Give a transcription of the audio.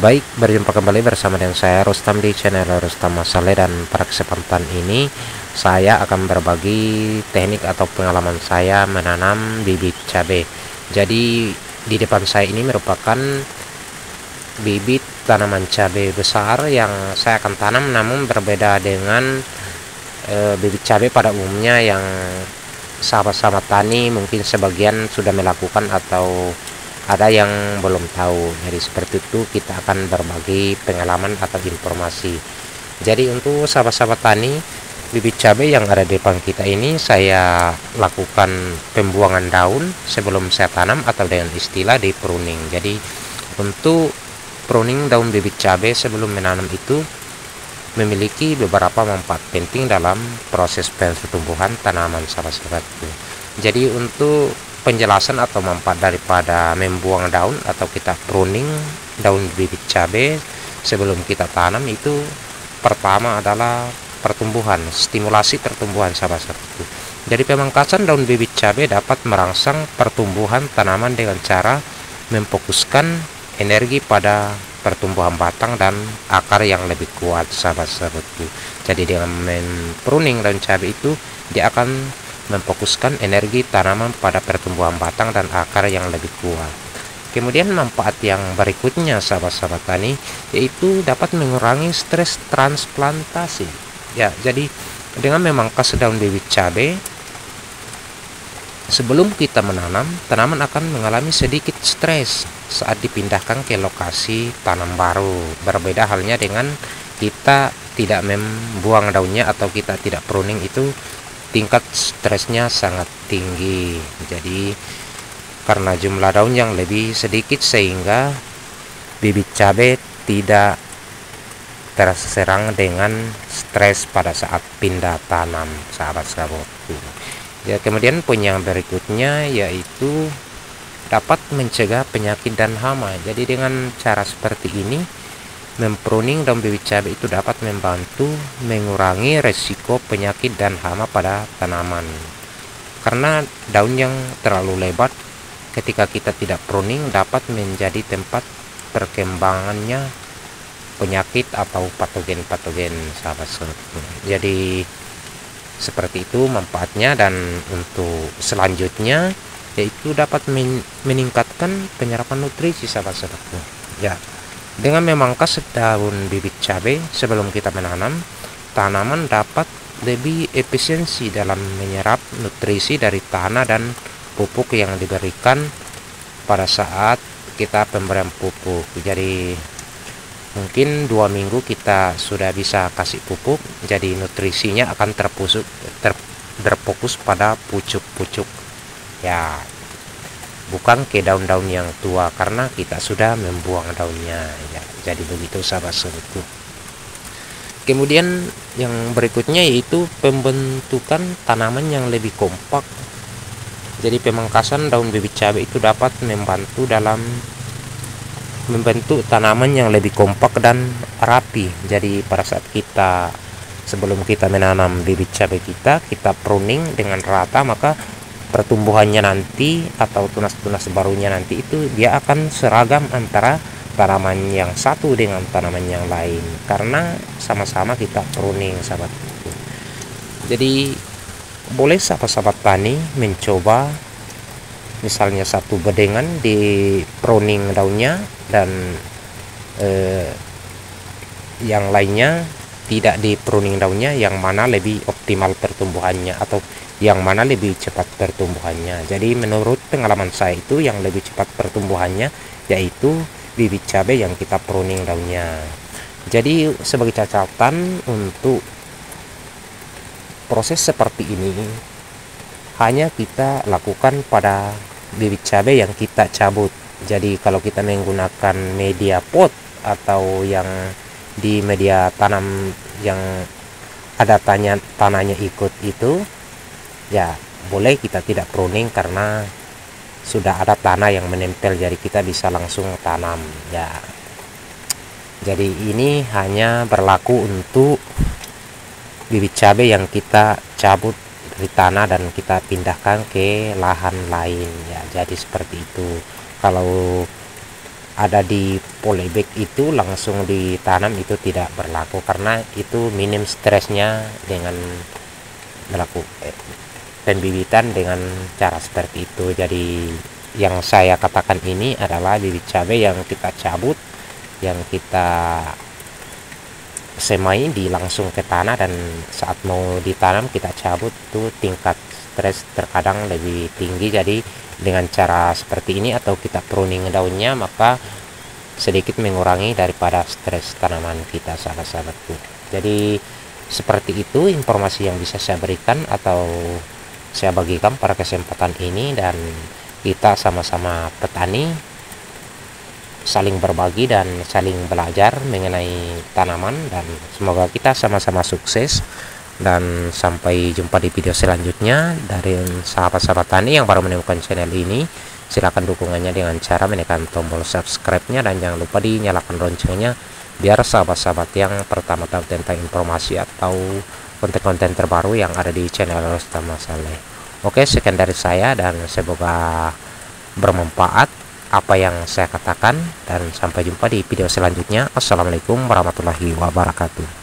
Baik, berjumpa kembali bersama dengan saya Rustam di channel Rustam Masale, dan pada kesempatan ini saya akan berbagi teknik atau pengalaman saya menanam bibit cabai. Jadi di depan saya ini merupakan bibit tanaman cabai besar yang saya akan tanam, namun berbeda dengan bibit cabai pada umumnya yang sahabat-sahabat tani mungkin sebagian sudah melakukan atau ada yang belum tahu. Jadi seperti itu kita akan berbagi pengalaman atau informasi. Jadi untuk sahabat-sahabat tani, bibit cabai yang ada di depan kita ini saya lakukan pembuangan daun sebelum saya tanam atau dengan istilah di pruning. Jadi untuk pruning daun bibit cabai sebelum menanam itu memiliki beberapa manfaat penting dalam proses pertumbuhan tanaman sahabat-sahabatku. Jadi untuk penjelasan atau manfaat daripada membuang daun atau kita pruning daun bibit cabai sebelum kita tanam itu, pertama adalah pertumbuhan, stimulasi pertumbuhan sahabat-sahabatku. Jadi pemangkasan daun bibit cabai dapat merangsang pertumbuhan tanaman dengan cara memfokuskan energi pada pertumbuhan batang dan akar yang lebih kuat sahabat-sahabatku. Jadi dengan pruning daun cabai itu dia akan memfokuskan energi tanaman pada pertumbuhan batang dan akar yang lebih kuat. Kemudian manfaat yang berikutnya sahabat-sahabat tani yaitu dapat mengurangi stres transplantasi. Ya, jadi dengan memangkas daun bibit cabai sebelum kita menanam, tanaman akan mengalami sedikit stres saat dipindahkan ke lokasi tanam baru. Berbeda halnya dengan kita tidak membuang daunnya atau kita tidak pruning, itu tingkat stresnya sangat tinggi. Jadi karena jumlah daun yang lebih sedikit sehingga bibit cabai tidak terserang dengan stres pada saat pindah tanam sahabat-sahabatku. Ya, kemudian poin yang berikutnya yaitu dapat mencegah penyakit dan hama. Jadi dengan cara seperti ini, mempruning daun bibit cabai itu dapat membantu mengurangi resiko penyakit dan hama pada tanaman. Karena daun yang terlalu lebat ketika kita tidak pruning dapat menjadi tempat perkembangannya penyakit atau patogen-patogen sahabat-sahabat. Jadi seperti itu manfaatnya. Dan untuk selanjutnya yaitu dapat meningkatkan penyerapan nutrisi sahabat-sahabatku. Ya, dengan memangkas daun bibit cabai sebelum kita menanam, tanaman dapat lebih efisiensi dalam menyerap nutrisi dari tanah dan pupuk yang diberikan pada saat kita pemberian pupuk. Jadi mungkin 2 minggu kita sudah bisa kasih pupuk, jadi nutrisinya akan terfokus pada pucuk-pucuk, ya, bukan ke daun-daun yang tua karena kita sudah membuang daunnya. Ya, jadi begitu sahabat-sahabatku. Kemudian yang berikutnya yaitu pembentukan tanaman yang lebih kompak. Jadi pemangkasan daun bibit cabai itu dapat membantu dalam membentuk tanaman yang lebih kompak dan rapi. Jadi pada saat kita sebelum kita menanam bibit cabai kita pruning dengan rata, maka pertumbuhannya nanti atau tunas-tunas barunya nanti itu dia akan seragam antara tanaman yang satu dengan tanaman yang lain karena sama-sama kita pruning sahabatku. Jadi boleh sahabat-sahabat tani mencoba misalnya satu bedengan di pruning daunnya dan yang lainnya tidak di pruning daunnya, yang mana lebih optimal pertumbuhannya atau yang mana lebih cepat pertumbuhannya. Jadi menurut pengalaman saya itu yang lebih cepat pertumbuhannya yaitu bibit cabai yang kita pruning daunnya. Jadi sebagai catatan untuk proses seperti ini hanya kita lakukan pada bibit cabai yang kita cabut. Jadi kalau kita menggunakan media pot atau yang di media tanam yang ada tanahnya ikut itu, ya boleh kita tidak pruning karena sudah ada tanah yang menempel, jadi kita bisa langsung tanam. Ya, jadi ini hanya berlaku untuk bibit cabai yang kita cabut dari tanah dan kita pindahkan ke lahan lain. Ya, jadi seperti itu. Kalau ada di polybag itu langsung ditanam itu tidak berlaku, karena itu minim stresnya dengan melakukan pembibitan dengan cara seperti itu. Jadi yang saya katakan ini adalah bibit cabai yang kita cabut, yang kita semai di langsung ke tanah, dan saat mau ditanam kita cabut tuh tingkat stres terkadang lebih tinggi. Jadi dengan cara seperti ini atau kita pruning daunnya, maka sedikit mengurangi daripada stres tanaman kita, sahabat-sahabatku. Jadi seperti itu informasi yang bisa saya berikan atau saya bagikan pada kesempatan ini, dan kita sama-sama petani saling berbagi dan saling belajar mengenai tanaman, dan semoga kita sama-sama sukses. Dan sampai jumpa di video selanjutnya. Dari sahabat-sahabat tani yang baru menemukan channel ini, silakan dukungannya dengan cara menekan tombol subscribe-nya, dan jangan lupa dinyalakan loncengnya biar sahabat-sahabat yang pertama tahu tentang informasi atau konten-konten terbaru yang ada di channel Rostama Saleh. Oke, sekian dari saya dan semoga bermanfaat apa yang saya katakan, dan sampai jumpa di video selanjutnya. Assalamualaikum warahmatullahi wabarakatuh.